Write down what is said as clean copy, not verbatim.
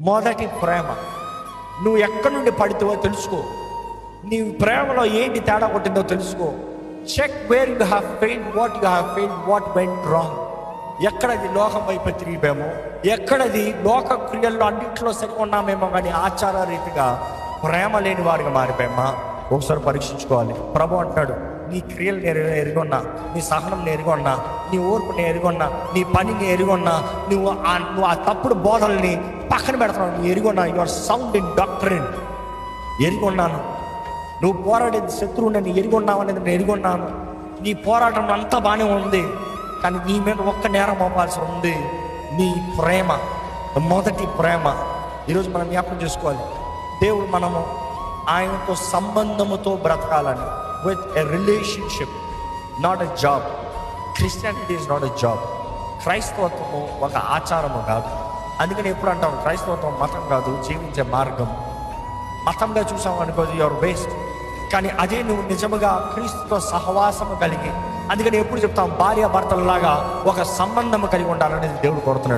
మొదటి ప్రేమ. నువ్వు ఎక్కడి నుండి పడితేవో తెలుసుకో. నీ ప్రేమలో ఏంటి తేడా కొట్టిందో తెలుసుకో. Check where you have failed, what you have failed, what went wrong. ఎక్కడది లోకం వైపు తిరిగిపోయామో, ఎక్కడది లోక క్రియల్లో అన్నింటిలో సరిగా ఉన్నామేమో, కానీ ఆచార రీతిగా ప్రేమ లేని వారిగా మారిపోయామా ఒకసారి పరీక్షించుకోవాలి. ప్రభు అంటాడు, నీ క్రియలు నేను ఎరిగొన్నా, నీ సహనం నేను ఎరిగొన్నా, నీ ఓర్పు నేను ఎరిగొన్నా, నీ పనిని ఎరిగొన్నా, నువ్వు ఆ తప్పుడు బోధల్ని పక్కన పెడతావు, నువ్వు ఎరిగొన్నా. You are sound in doctrine, ఎరిగొన్నాను. నువ్వు పోరాడేది శత్రువుని నేను ఎరిగొన్నావు అనేది నేను ఎరిగొన్నాను. నీ పోరాటం అంతా బాగానే ఉంది, కానీ నీ మీద ఒక్క నేరం అవ్వాల్సి ఉంది, నీ ప్రేమ, మొదటి ప్రేమ. ఈరోజు మనం జ్ఞాపకం చేసుకోవాలి, దేవుడు మనము ఆయనతో సంబంధముతో బ్రతకాలని. With a relationship, not a job. Christianity is not a job. క్రైస్తవత్వము ఒక ఆచారము కాదు. అందుకని ఎప్పుడు అంటాం, క్రైస్తవత్వం మతం కాదు, జీవించే మార్గం. మతంగా చూసాం అనుకో, యువర్ వేస్ట్. కానీ అదే నువ్వు నిజముగా క్రీస్తుతో సహవాసము కలిగి, అందుకని ఎప్పుడు చెప్తాం, భార్య భర్తలలాగా ఒక సంబంధం కలిగి ఉండాలనేది దేవుడు కోరుతున్నాడు.